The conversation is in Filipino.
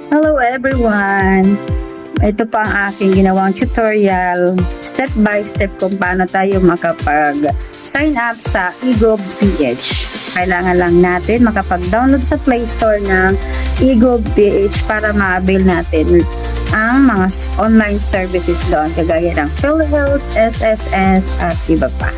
Hello everyone! Ito pa ang aking ginawang tutorial, step by step kung paano tayo makapag-sign up sa eGov.ph. Kailangan lang natin makapag-download sa Play Store ng eGov.ph para ma-avail natin ang mga online services doon kagaya ng PhilHealth, SSS at iba pa.